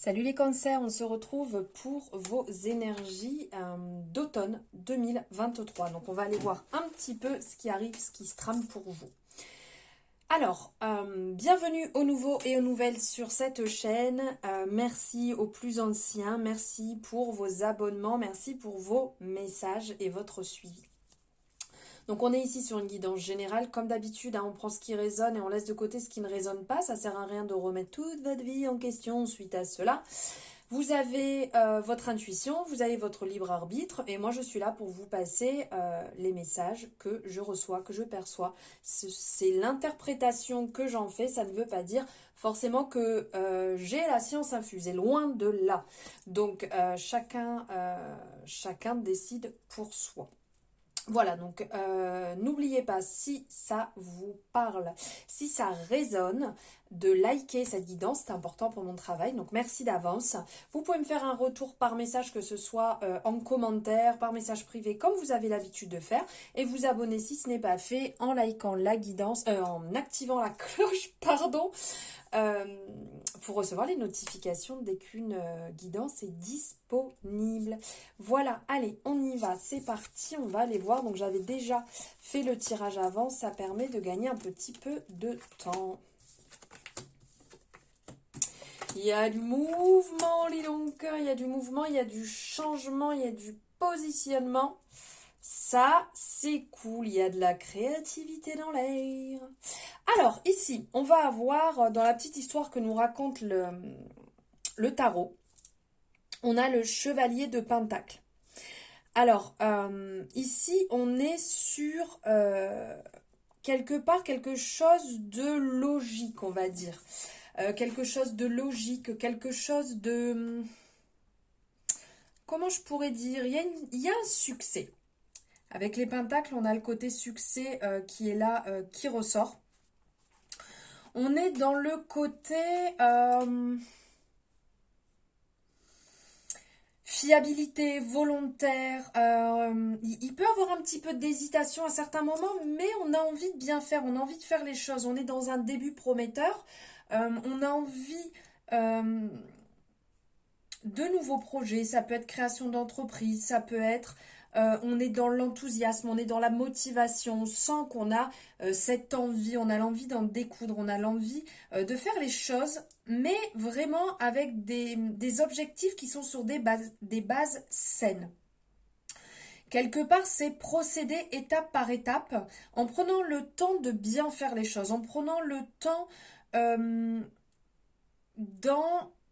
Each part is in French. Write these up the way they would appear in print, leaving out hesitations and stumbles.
Salut les cancers, on se retrouve pour vos énergies d'automne 2023. Donc on va aller voir un petit peu ce qui arrive, ce qui se trame pour vous. Alors, bienvenue aux nouveaux et aux nouvelles sur cette chaîne. Merci aux plus anciens, merci pour vos abonnements, merci pour vos messages et votre suivi. Donc on est ici sur une guidance générale, comme d'habitude, on prend ce qui résonne et on laisse de côté ce qui ne résonne pas. Ça sert à rien de remettre toute votre vie en question suite à cela. Vous avez votre intuition, vous avez votre libre arbitre et moi je suis là pour vous passer les messages que je reçois, que je perçois. C'est l'interprétation que j'en fais, ça ne veut pas dire forcément que j'ai la science infusée, loin de là. Donc chacun décide pour soi. Voilà, donc n'oubliez pas, si ça vous parle, si ça résonne, de liker cette guidance, c'est important pour mon travail, donc merci d'avance. Vous pouvez me faire un retour par message, que ce soit en commentaire, par message privé, comme vous avez l'habitude de faire, et vous abonner si ce n'est pas fait, en likant la guidance, en activant la cloche, pardon, pour recevoir les notifications dès qu'une guidance est disponible. Voilà, allez, on y va, c'est parti, on va aller voir. Donc j'avais déjà fait le tirage avant, ça permet de gagner un petit peu de temps. Il y a du mouvement, les donc, il y a du mouvement, il y a du changement, il y a du positionnement. Ça, c'est cool, il y a de la créativité dans l'air. Alors, ici, on va avoir, dans la petite histoire que nous raconte le tarot, on a le chevalier de Pentacle. Alors, ici, on est sur, quelque part, quelque chose de logique, on va dire. Quelque chose de logique, quelque chose de... Comment je pourrais dire? Il y a un succès. Avec les pentacles, on a le côté succès qui est là, qui ressort. On est dans le côté fiabilité, volontaire. Il peut y avoir un petit peu d'hésitation à certains moments, mais on a envie de bien faire, on a envie de faire les choses. On est dans un début prometteur. On a envie de nouveaux projets. Ça peut être création d'entreprise, ça peut être... on est dans l'enthousiasme, on est dans la motivation, on sent qu'on a cette envie, on a l'envie d'en découdre, on a l'envie de faire les choses, mais vraiment avec des objectifs qui sont sur des bases saines. Quelque part, c'est procéder étape par étape, en prenant le temps de bien faire les choses, en prenant le temps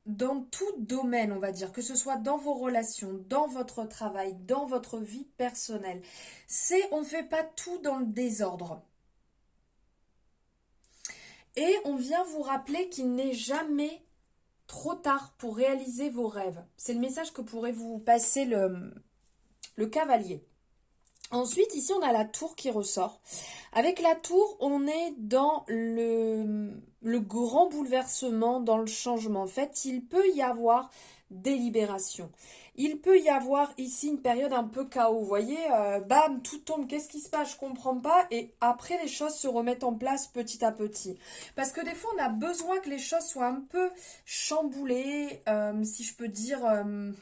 dans tout domaine, on va dire, que ce soit dans vos relations, dans votre travail, dans votre vie personnelle. On ne fait pas tout dans le désordre. Et on vient vous rappeler qu'il n'est jamais trop tard pour réaliser vos rêves. C'est le message que pourrait vous passer le cavalier. Ensuite, ici, on a la tour qui ressort. Avec la tour, on est dans le grand bouleversement, dans le changement. En fait, il peut y avoir des libérations. Il peut y avoir ici une période un peu chaos. Vous voyez, bam, tout tombe. Qu'est-ce qui se passe? Je comprends pas. Et après, les choses se remettent en place petit à petit. Parce que des fois, on a besoin que les choses soient un peu chamboulées, si je peux dire,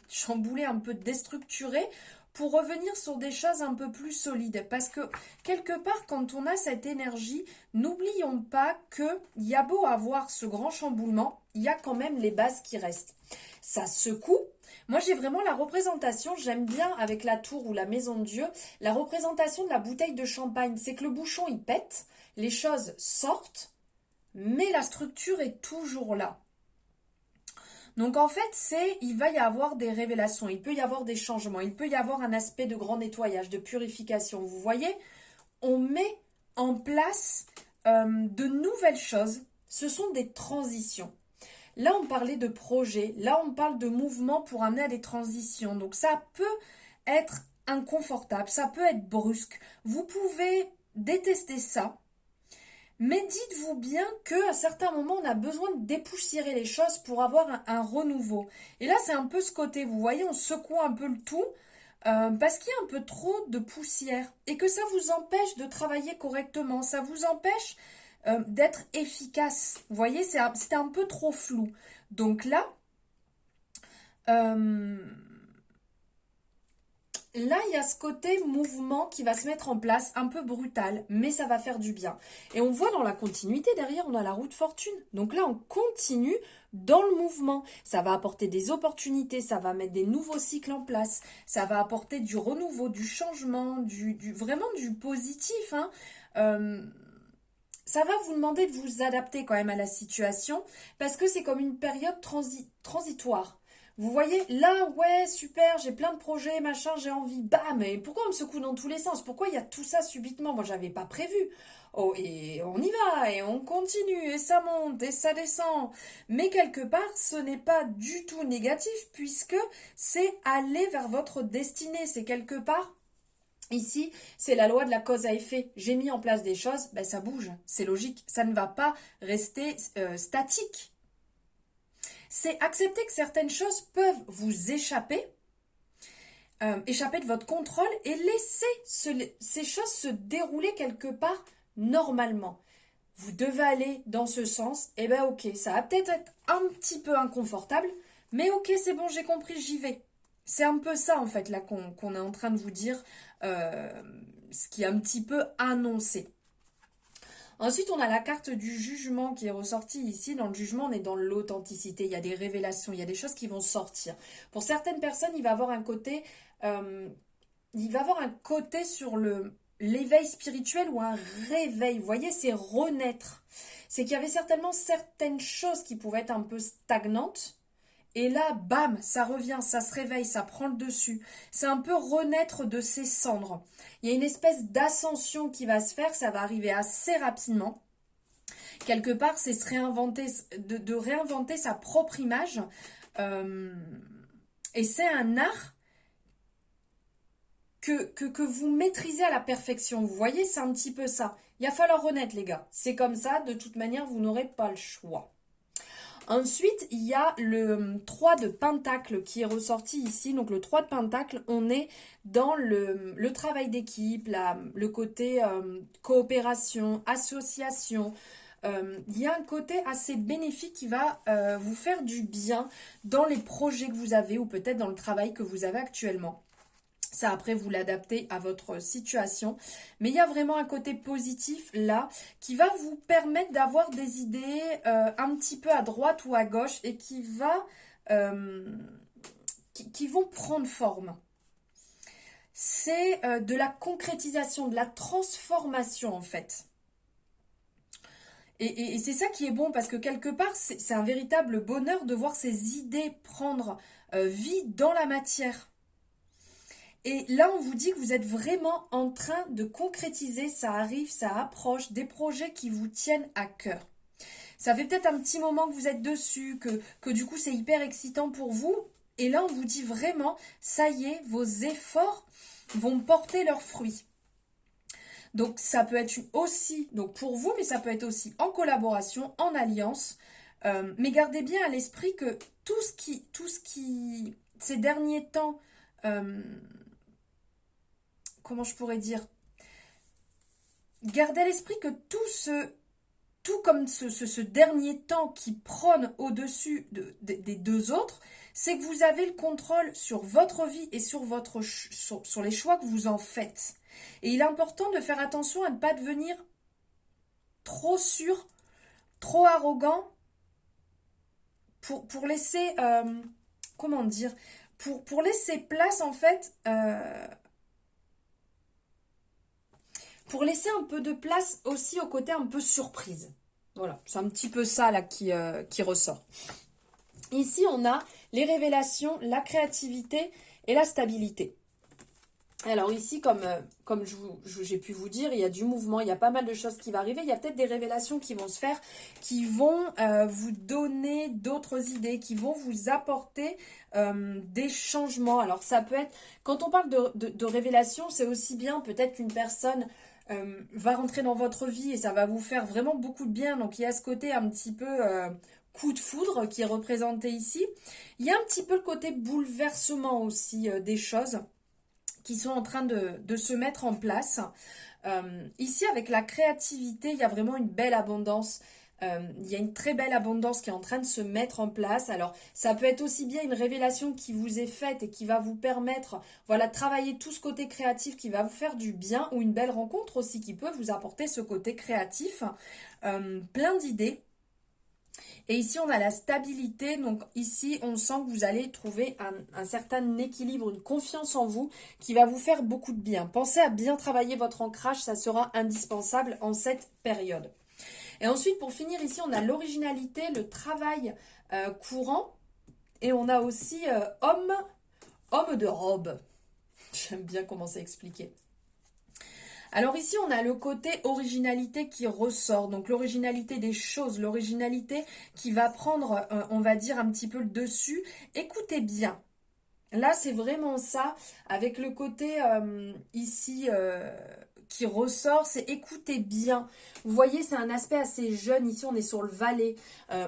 chamboulées, un peu déstructurées, pour revenir sur des choses un peu plus solides. Parce que quelque part, quand on a cette énergie, n'oublions pas qu'il y a beau avoir ce grand chamboulement, il y a quand même les bases qui restent. Ça secoue. Moi, j'ai vraiment la représentation, j'aime bien avec la tour ou la maison de Dieu, la représentation de la bouteille de champagne. C'est que le bouchon, il pète, les choses sortent, mais la structure est toujours là. Donc en fait, il va y avoir des révélations, il peut y avoir des changements, il peut y avoir un aspect de grand nettoyage, de purification. Vous voyez, on met en place de nouvelles choses, ce sont des transitions. Là, on parlait de projet, là, on parle de mouvement pour amener à des transitions. Donc ça peut être inconfortable, ça peut être brusque. Vous pouvez détester ça. Mais dites-vous bien qu'à certains moments, on a besoin de dépoussiérer les choses pour avoir un renouveau. Et là, c'est un peu ce côté, vous voyez, on secoue un peu le tout parce qu'il y a un peu trop de poussière et que ça vous empêche de travailler correctement, ça vous empêche d'être efficace. Vous voyez, c'était un peu trop flou. Donc là, Euh, Là, il y a ce côté mouvement qui va se mettre en place, un peu brutal, mais ça va faire du bien. Et on voit dans la continuité, derrière, on a la roue de fortune. Donc là, on continue dans le mouvement. Ça va apporter des opportunités, ça va mettre des nouveaux cycles en place, ça va apporter du renouveau, du changement, vraiment du positif, hein. Euh, Ça va vous demander de vous adapter quand même à la situation parce que c'est comme une période transitoire. Vous voyez, là, ouais, super, j'ai plein de projets, machin, j'ai envie. Bah, mais pourquoi on me secoue dans tous les sens? Pourquoi il y a tout ça subitement? Moi, j'avais pas prévu. Oh, et on y va, et on continue, et ça monte, et ça descend. Mais quelque part, ce n'est pas du tout négatif puisque c'est aller vers votre destinée. C'est quelque part ici, c'est la loi de la cause à effet. J'ai mis en place des choses, ben ça bouge, c'est logique. Ça ne va pas rester statique. C'est accepter que certaines choses peuvent vous échapper, échapper de votre contrôle et laisser ces choses se dérouler quelque part normalement. Vous devez aller dans ce sens, et ben ok, ça va peut-être être un petit peu inconfortable, mais ok, c'est bon, j'ai compris, j'y vais. C'est un peu ça en fait là qu'on est en train de vous dire, euh, ce qui est un petit peu annoncé. Ensuite, on a la carte du jugement qui est ressortie ici. Dans le jugement, on est dans l'authenticité. Il y a des révélations, il y a des choses qui vont sortir. Pour certaines personnes, euh, il va avoir un côté sur l'éveil spirituel ou un réveil. Vous voyez, c'est renaître. C'est qu'il y avait certainement certaines choses qui pouvaient être un peu stagnantes. Et là, bam, ça revient, ça se réveille, ça prend le dessus. C'est un peu renaître de ses cendres. Il y a une espèce d'ascension qui va se faire, ça va arriver assez rapidement. Quelque part, c'est se réinventer, de réinventer sa propre image. Euh, et c'est un art que vous maîtrisez à la perfection. Vous voyez, c'est un petit peu ça. Il va falloir renaître, les gars. C'est comme ça, de toute manière, vous n'aurez pas le choix. Ensuite, il y a le 3 de Pentacle qui est ressorti ici. Donc le 3 de Pentacle, on est dans le travail d'équipe, le côté coopération, association. Il y a un côté assez bénéfique qui va vous faire du bien dans les projets que vous avez ou peut-être dans le travail que vous avez actuellement. Ça, après, vous l'adaptez à votre situation. Mais il y a vraiment un côté positif là qui va vous permettre d'avoir des idées un petit peu à droite ou à gauche et euh, qui vont prendre forme. C'est de la concrétisation, de la transformation en fait. Et c'est ça qui est bon parce que quelque part, c'est un véritable bonheur de voir ces idées prendre vie dans la matière. Et là, on vous dit que vous êtes vraiment en train de concrétiser, ça arrive, ça approche, des projets qui vous tiennent à cœur. Ça fait peut-être un petit moment que vous êtes dessus, que du coup c'est hyper excitant pour vous. Et là, on vous dit vraiment, ça y est, vos efforts vont porter leurs fruits. Donc ça peut être aussi, donc pour vous, mais ça peut être aussi en collaboration, en alliance. Mais gardez bien à l'esprit que tout ce qui, ces derniers temps, euh, comment je pourrais dire, gardez à l'esprit que tout comme ce dernier temps qui prône au-dessus des deux autres, c'est que vous avez le contrôle sur votre vie et sur les choix que vous en faites. Et il est important de faire attention à ne pas devenir trop sûr, trop arrogant pour laisser, comment dire, pour laisser place en fait, pour laisser un peu de place aussi au côté un peu surprise. Voilà, c'est un petit peu ça là qui ressort. Ici, on a les révélations, la créativité et la stabilité. Alors ici, comme j'ai pu vous dire, il y a du mouvement, il y a pas mal de choses qui vont arriver. Il y a peut-être des révélations qui vont se faire, qui vont vous donner d'autres idées, qui vont vous apporter des changements. Alors ça peut être, quand on parle de révélation, c'est aussi bien peut-être qu'une personne va rentrer dans votre vie et ça va vous faire vraiment beaucoup de bien. Donc il y a ce côté un petit peu coup de foudre qui est représenté ici. Il y a un petit peu le côté bouleversement aussi des choses qui sont en train de se mettre en place. Ici, avec la créativité, il y a vraiment une belle abondance. Il y a une très belle abondance qui est en train de se mettre en place. Alors, ça peut être aussi bien une révélation qui vous est faite et qui va vous permettre, voilà, de travailler tout ce côté créatif qui va vous faire du bien, ou une belle rencontre aussi qui peut vous apporter ce côté créatif. Plein d'idées. Et ici, on a la stabilité. Donc ici, on sent que vous allez trouver un certain équilibre, une confiance en vous qui va vous faire beaucoup de bien. Pensez à bien travailler votre ancrage, ça sera indispensable en cette période. Et ensuite, pour finir, ici, on a l'originalité, le travail courant. Et on a aussi homme de robe. J'aime bien comment c'est expliqué. Alors ici, on a le côté originalité qui ressort. Donc l'originalité des choses, l'originalité qui va prendre, on va dire, un petit peu le dessus. Écoutez bien. Là, c'est vraiment ça, avec le côté ici qui ressort, c'est écoutez bien. Vous voyez, c'est un aspect assez jeune. Ici, on est sur le valet.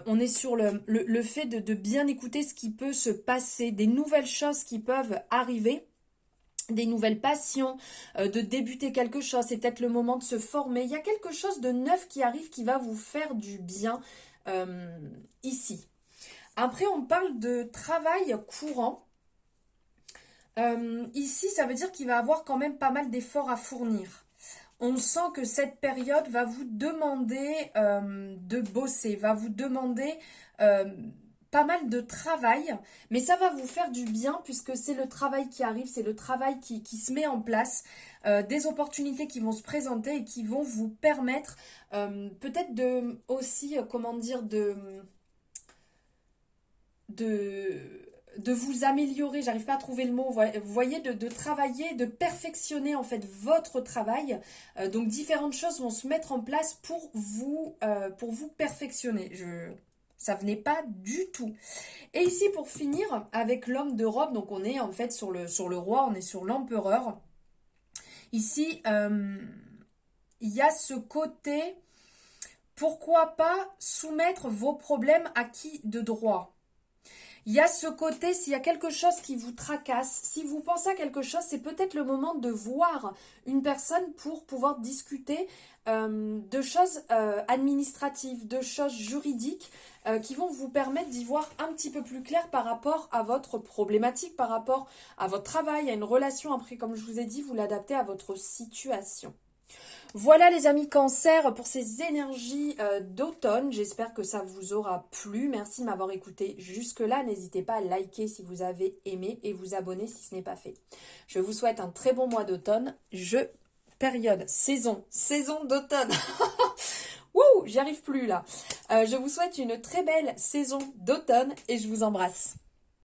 On est sur le fait de bien écouter ce qui peut se passer, des nouvelles choses qui peuvent arriver, des nouvelles passions, de débuter quelque chose. C'est peut-être le moment de se former. Il y a quelque chose de neuf qui arrive qui va vous faire du bien ici. Après, on parle de travail courant. Ici, ça veut dire qu'il va avoir quand même pas mal d'efforts à fournir. On sent que cette période va vous demander de bosser, va vous demander pas mal de travail, mais ça va vous faire du bien puisque c'est le travail qui arrive, c'est le travail qui se met en place, des opportunités qui vont se présenter et qui vont vous permettre peut-être de aussi, comment dire, de vous améliorer, j'arrive pas à trouver le mot, vous voyez, de travailler, de perfectionner en fait votre travail. Donc différentes choses vont se mettre en place pour vous perfectionner. Ça venait pas du tout. Et ici pour finir avec l'homme de robe, donc on est en fait sur le roi, on est sur l'empereur. Ici, il y a ce côté, pourquoi pas soumettre vos problèmes à qui de droit? Il y a ce côté, s'il y a quelque chose qui vous tracasse, si vous pensez à quelque chose, c'est peut-être le moment de voir une personne pour pouvoir discuter de choses administratives, de choses juridiques qui vont vous permettre d'y voir un petit peu plus clair par rapport à votre problématique, par rapport à votre travail, à une relation. Après, comme je vous ai dit, vous l'adaptez à votre situation. Voilà les amis Cancer pour ces énergies d'automne. J'espère que ça vous aura plu. Merci de m'avoir écouté jusque-là. N'hésitez pas à liker si vous avez aimé et vous abonner si ce n'est pas fait. Je vous souhaite un très bon mois d'automne. Saison d'automne. Wouh, j'y arrive plus là. Je vous souhaite une très belle saison d'automne et je vous embrasse.